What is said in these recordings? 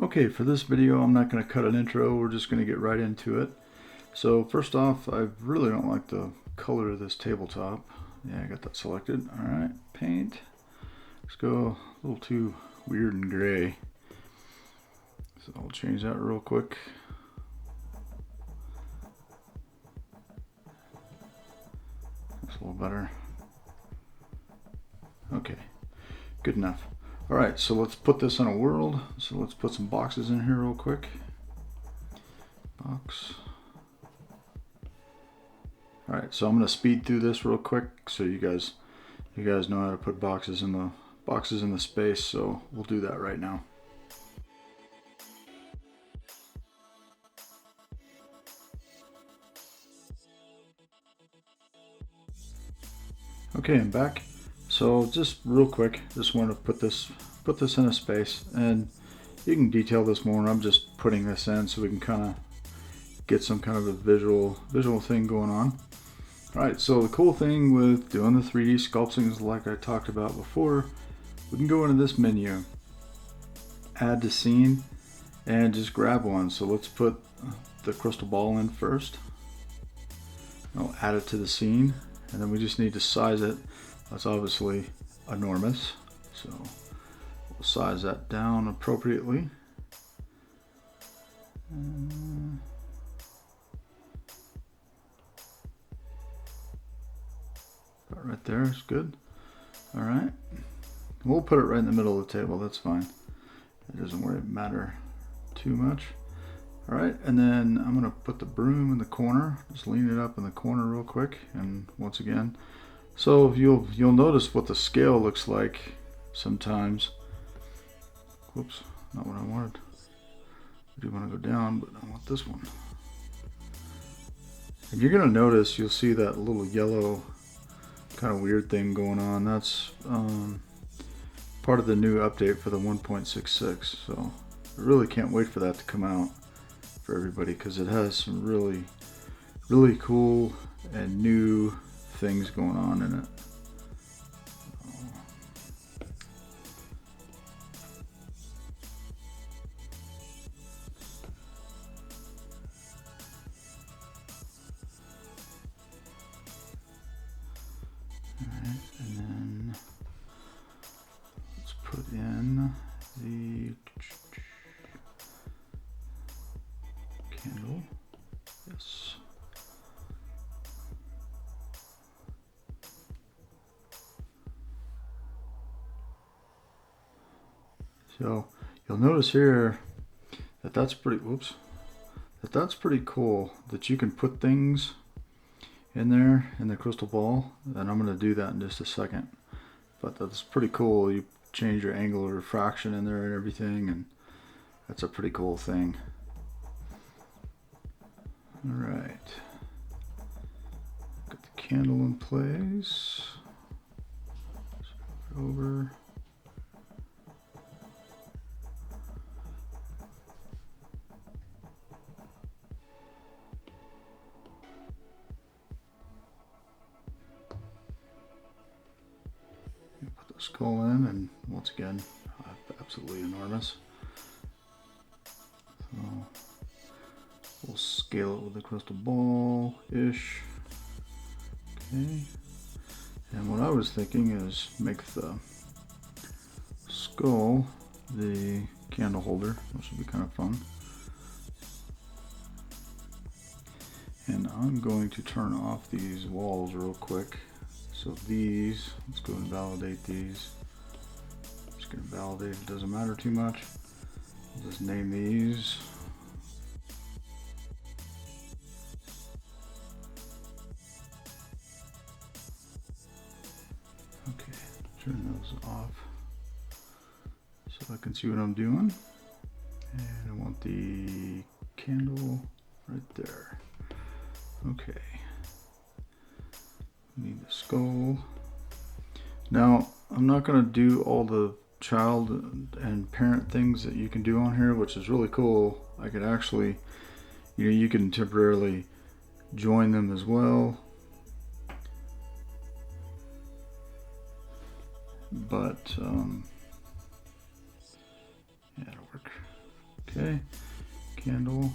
Okay, for this video I'm not going to cut an intro, we're just going to get right into it. So first off, I really don't like the color of this tabletop. Yeah, I got that selected. Alright, paint. Let's go a little too weird and gray. So I'll change that real quick. That's a little better. Okay, good enough. Alright, so let's put this in a world. So let's put some boxes in here real quick. Box. Alright, so I'm going to speed through this real quick so you guys know how to put boxes in the space, so we'll do that right now. Okay, I'm back. So just real quick, just want to put this in a space, and you can detail this more. I'm just putting this in so we can kind of get some kind of a visual thing going on. All right, so the cool thing with doing the 3D sculpting is, like I talked about before, we can go into this menu, add to scene, and just grab one. So let's put the crystal ball in first. I'll add it to the scene, and then we just need to size it. That's obviously enormous, so we'll size that down appropriately. About right there is good. All right, we'll put it right in the middle of the table. That's fine. It doesn't really matter too much. All right, and then I'm gonna put the broom in the corner. Just lean it up in the corner real quick, and once again. So you'll notice what the scale looks like sometimes. Whoops, not what I wanted. I do want to go down, but I want this one. And you're gonna notice, you'll see that little yellow kind of weird thing going on. That's part of the new update for the 1.66. So I really can't wait for that to come out for everybody, because it has some really cool and new things going on in it. Alright, and then let's put in the candle. Yes. So you'll notice here that that's pretty cool, that you can put things in there in the crystal ball, and I'm going to do that in just a second. But that's pretty cool. You change your angle of refraction in there and everything, and that's a pretty cool thing. All right, got the candle in place. Over. Put the skull in, and once again, absolutely enormous. So we'll scale it with the crystal ball-ish. Okay. And what I was thinking is make the skull the candle holder, which would be kind of fun. And I'm going to turn off these walls real quick. So these, let's go and validate these. I'm just going to validate, it doesn't matter too much. I'll just name these. Okay, turn those off so I can see what I'm doing. And I want the candle right there. Okay. Need the skull. Now, I'm not going to do all the child and parent things that you can do on here, which is really cool. I could actually, you can temporarily join them as well. But, yeah, it'll work. Okay, candle.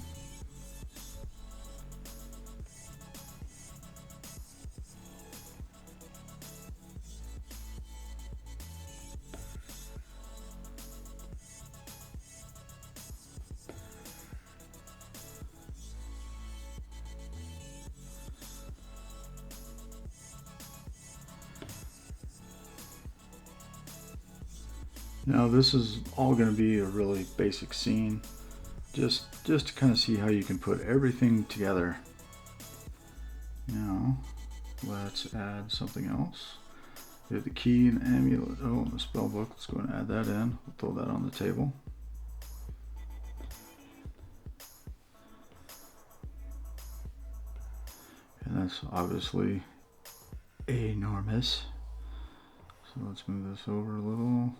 Now this is all going to be a really basic scene, just to kind of see how you can put everything together. Now let's add something else. We have the key and amulet. Oh, the spell book. Let's go and add that in. We'll throw that on the table. And that's obviously enormous. So let's move this over a little.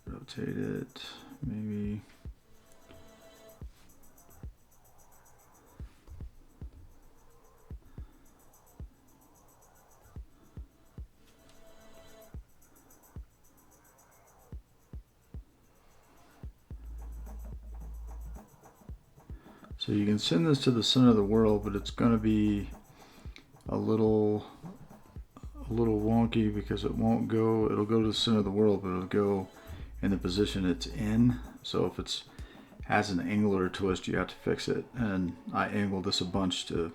Rotate it, maybe. So you can send this to the center of the world, but it's going to be a little wonky because it won't go. It'll go to the center of the world, but it'll go in the position it's in. So if it's has an angle or a twist, you have to fix it. And I angled this a bunch to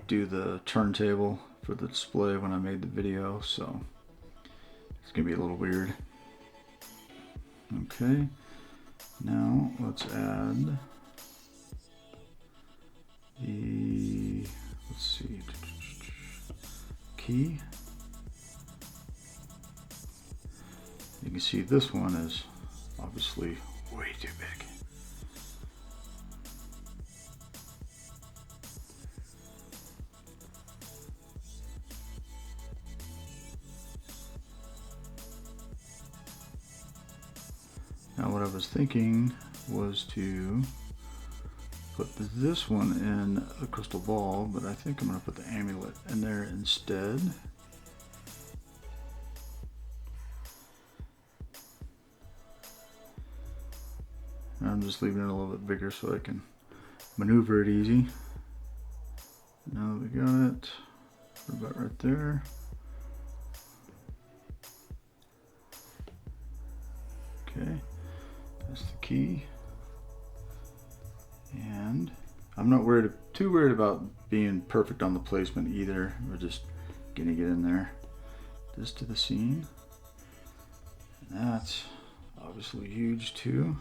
do the turntable for the display when I made the video, so it's gonna be a little weird. Okay, now let's add the, let's see, key. You can see this one is obviously way too big. Now what I was thinking was to put this one in a crystal ball, but I think I'm going to put the amulet in there instead. I'm just leaving it a little bit bigger so I can maneuver it easy. Now that we got it, we're about right there. Okay, that's the key. And I'm not too worried about being perfect on the placement either. We're just gonna get in there. This to the scene. And that's obviously huge too.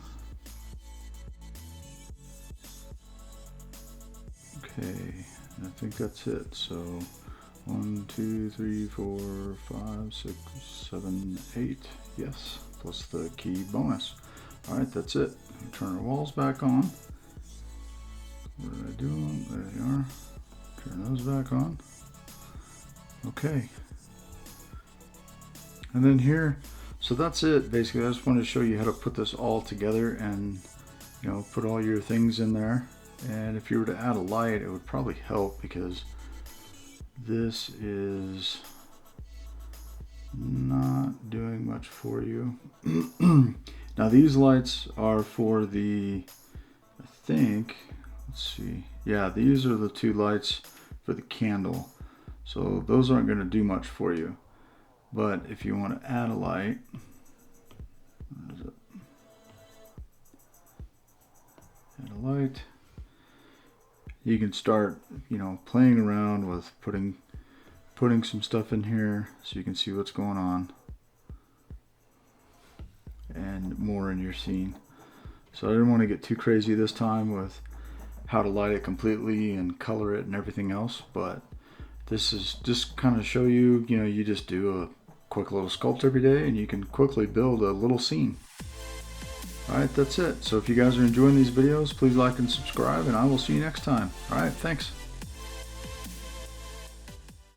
Okay, I think that's it. So 1, 2, 3, 4, 5, 6, 7, 8. Yes, plus the key bonus. All right, that's it. Turn our walls back on. What did I do? There they are. Turn those back on. Okay. And then here, so that's it. Basically, I just wanted to show you how to put this all together and, you know, put all your things in there. And if you were to add a light, it would probably help because this is not doing much for you. Now these lights are for the, I think, let's see. Yeah, these are the two lights for the candle. So those aren't going to do much for you. But if you want to add a light, where is it? Add a light. You can start, you know, playing around with putting some stuff in here so you can see what's going on and more in your scene. So I didn't want to get too crazy this time with how to light it completely and color it and everything else, but this is just kind of show you, you know, you just do a quick little sculpt every day and you can quickly build a little scene. Alright, that's it. So if you guys are enjoying these videos, please like and subscribe, and I will see you next time. Alright, thanks.